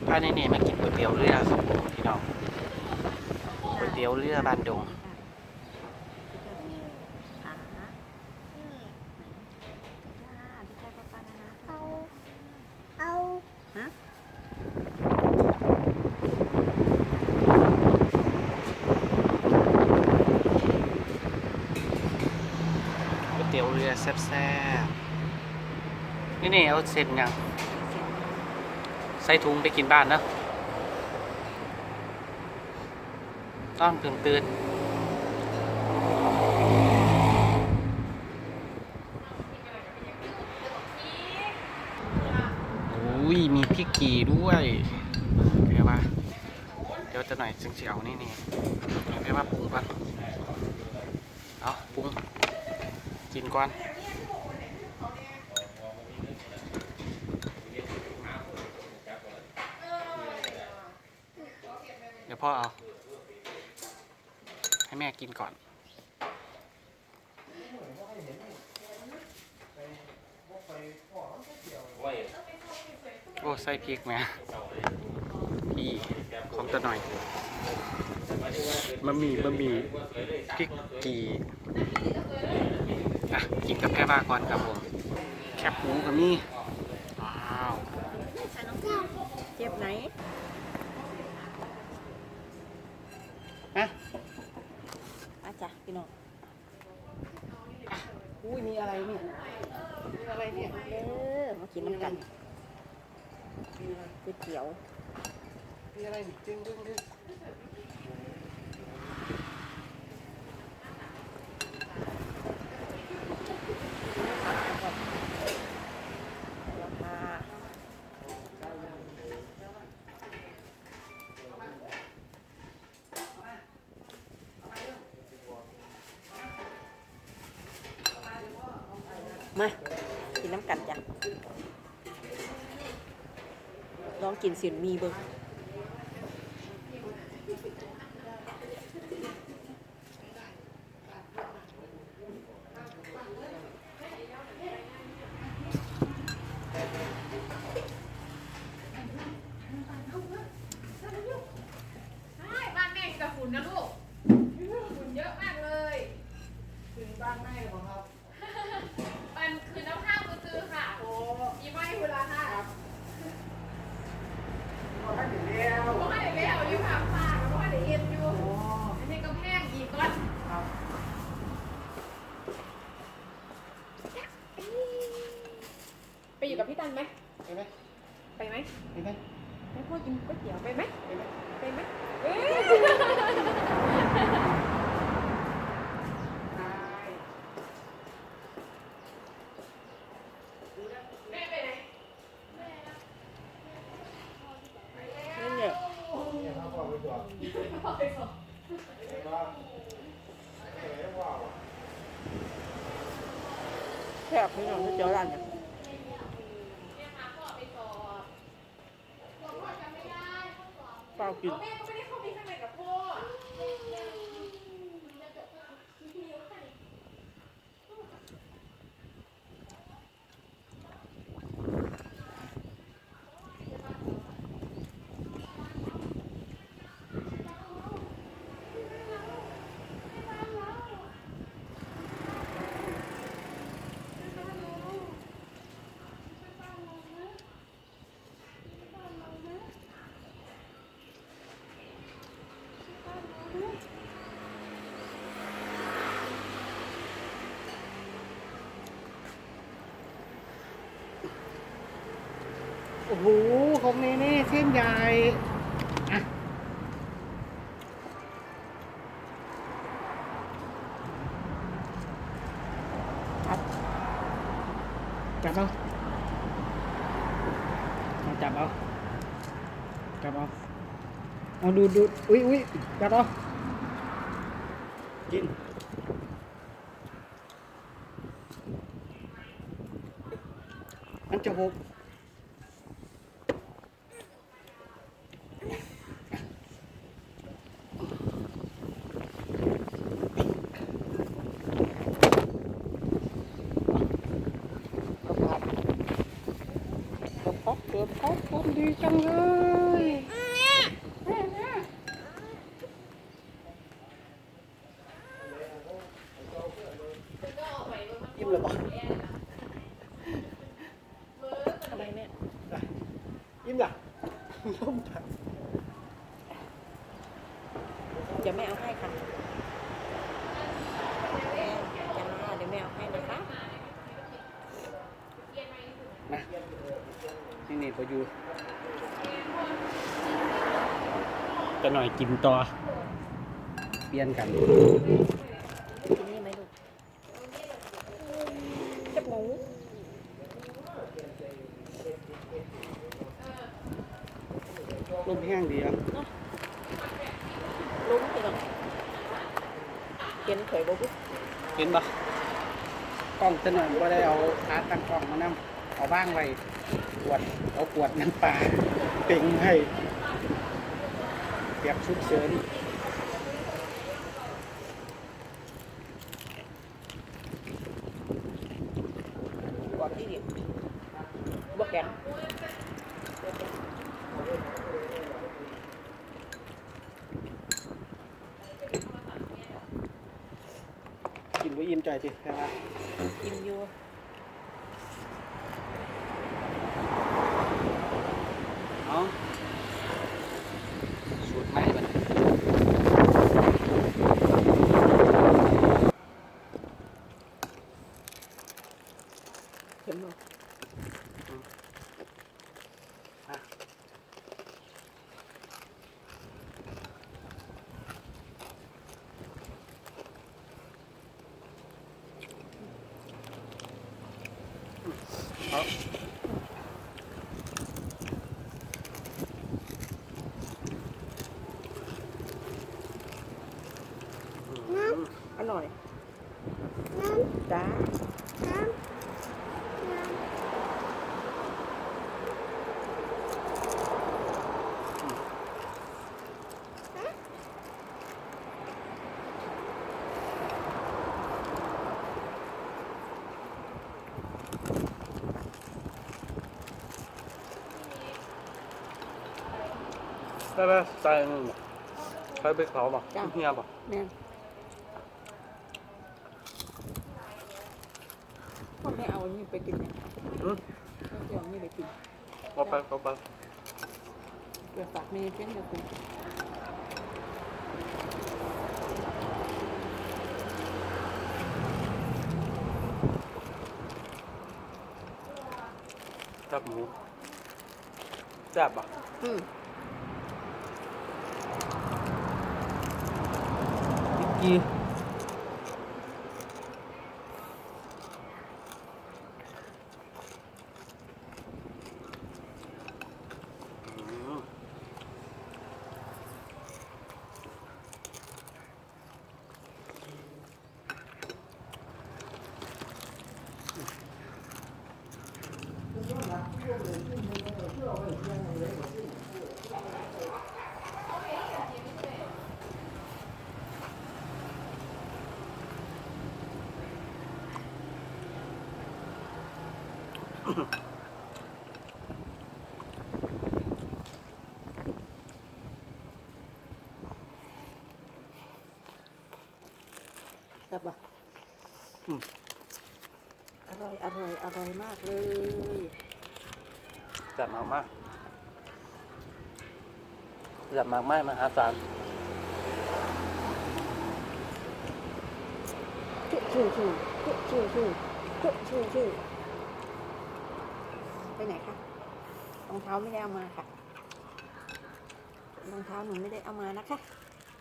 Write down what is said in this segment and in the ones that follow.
พาเน่ๆมากินก๋วยเตี๋ยวเรือครับผมพี่น้องก๋วยเตี๋ยวเรือบ้านดงก๋วยเตี๋ยวเรือแซ่บๆนี่เอาเส้นยังใส่ถุงไปกินบ้านเนาะต้องตื่นอุ้ยมีพริกกี่ด้วยเรียกว่าเดี๋ยวจะหน่อยจึงจะเอานี่เรียกว่าปรุงก่อนเอาปรุงกินก่อนเดี๋ยวพ่อเอาให้แม่กินก่อนโอ้ใส่พริกไหมพี่ของตัวหน่อยบะหมี่พริกกี่อ่ะกินกับแค่บ้าก่อนครับผมแคบหมูกับนี่ว้าวเจ็บไหนอะอาจารย์พี่น้องอุ้ยมีอะไรเนี่ยมากินน้ำกันก๋วยเตี๋ยวมีอะไรจริงมากินน้ำกันจ้ะลองกินสินมีเบิ้งบ้านแม่งกับฝุ่นนะลูกฝุ่นเยอะมากเลยถึงบ้านแม่หรอครับมันคือน้ำข้าวซื้อค่ะโอ้ยีไม่เวลาค่ะพอให้ถึงแล้ว เพราะว่าเดี๋ยวเลี้ยวอยู่ค่ะฝากเพราะว่าเดี๋ยวเย็นอยู่อันนี้ก็แพงอีกก้อนไปอยู่กับพี่ตันไหมไปไหมไปไหมไปไหมให้พ่อกินก๋วยเตี๋ยวไปไหมไปไหมแม่ไปไหนนี่เนี่ยแซ่บพี่น้องก๋วยเตี๋ยวร้านเนี่ยเปล่ากินแม่ก็ไม่ได้เข้าไปข้างในกับพ่อโอ้โหของเน่เส้นใหญ่อ่ะจับเอาจับเอาเอาดูอุ้ยจับเอากินมันจะหกคนดีจังเลย ยิ้มจ้ะยิ้มจ้ะ เดี๋ยวแม่เอาให้ค่ะจ้าเดี๋ยวแม่เอาให้นะคะ นะนี่พออยู่จะหน่อยกินต่อเปลี่ยนกัน กินนี่ไหมลูกเจ็บหมู ลมแห้งดีอ่ะ ลุ้มพี่น้องเห็นเผยบ่บุ๊ก เห็นปะกล้องจะหน่อยว่าได้เอาขาตั้งกล้องมานั่งเอาบ้างไว้เอาขวดน้ำปลาเต็งให้เปียกชุดเฉิน บอกที่นี่บ่แข็ง กินไว้อิ่มใจสิใช่ไหม กินอยู่ เอาสูตรใหม่บัดนี้ เห็นบ่ อ่ะเอา อร่อยจ้าได้ไหมใส่หนึ่งใช้ไปเขาป่ะเฮียป่ะ แม่พ่อแม่เอาอันนี้ไปกินเนี่ย อืม แม่จะเอาอันนี้ไปกิน เอาไป เดี๋ยวฝากแม่เป็นเดี๋ยวคุณ จับหมูจับป่ะ อืม กี ครับป่ะ อืม อร่อยอร่อยอร่อยมากเลย จับมากมากจับมากไม่มหาศาล ชื่อไปไหนคะรองเท้าไม่ได้เอามาค่ะรองเท้าหนูไม่ได้เอามานะคะ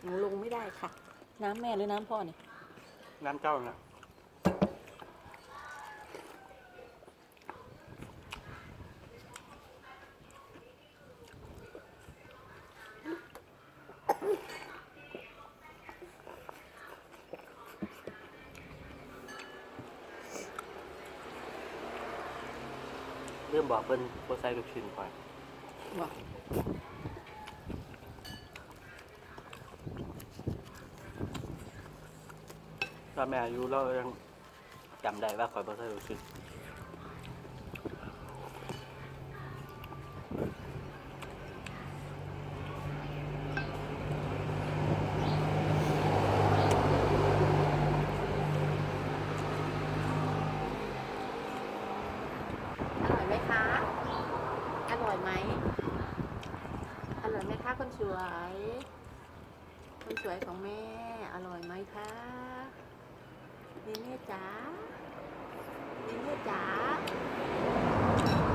หนูลงไม่ได้ค่ะ น้ำแม่หรือน้ำพ่อเนี่ย น้ำเจ้าน่ะเริ่มบอกเป็นโปรไซลูกชิ้นก่อน ว่า ถ้าแม่อายุเรายังจำได้ว่าคอยโปรไซลูกชิ้น อร่อยไหมคะ อร่ ร่อยไหมอร่อยไหมคะคนสวย คนสวยของแม่อร่อยไหมคะเนเน่จ๋าเนเน่จ๋า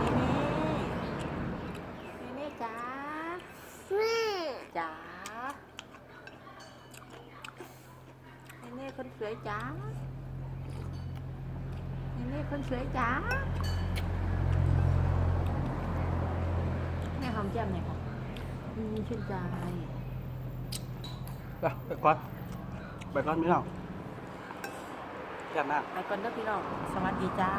เนเน่เนเน่จ๋าแม่จ๋าเนเน่คนสวยจ๋าเนเน่คนสวยจ๋าแม่หอมแก้มหน่อยค่ะชื่นใจ ไปก่อนไปก่อนพี่น้องแย่มาก ไปก่อนเด้อพี่น้อง สวัสดีจ้า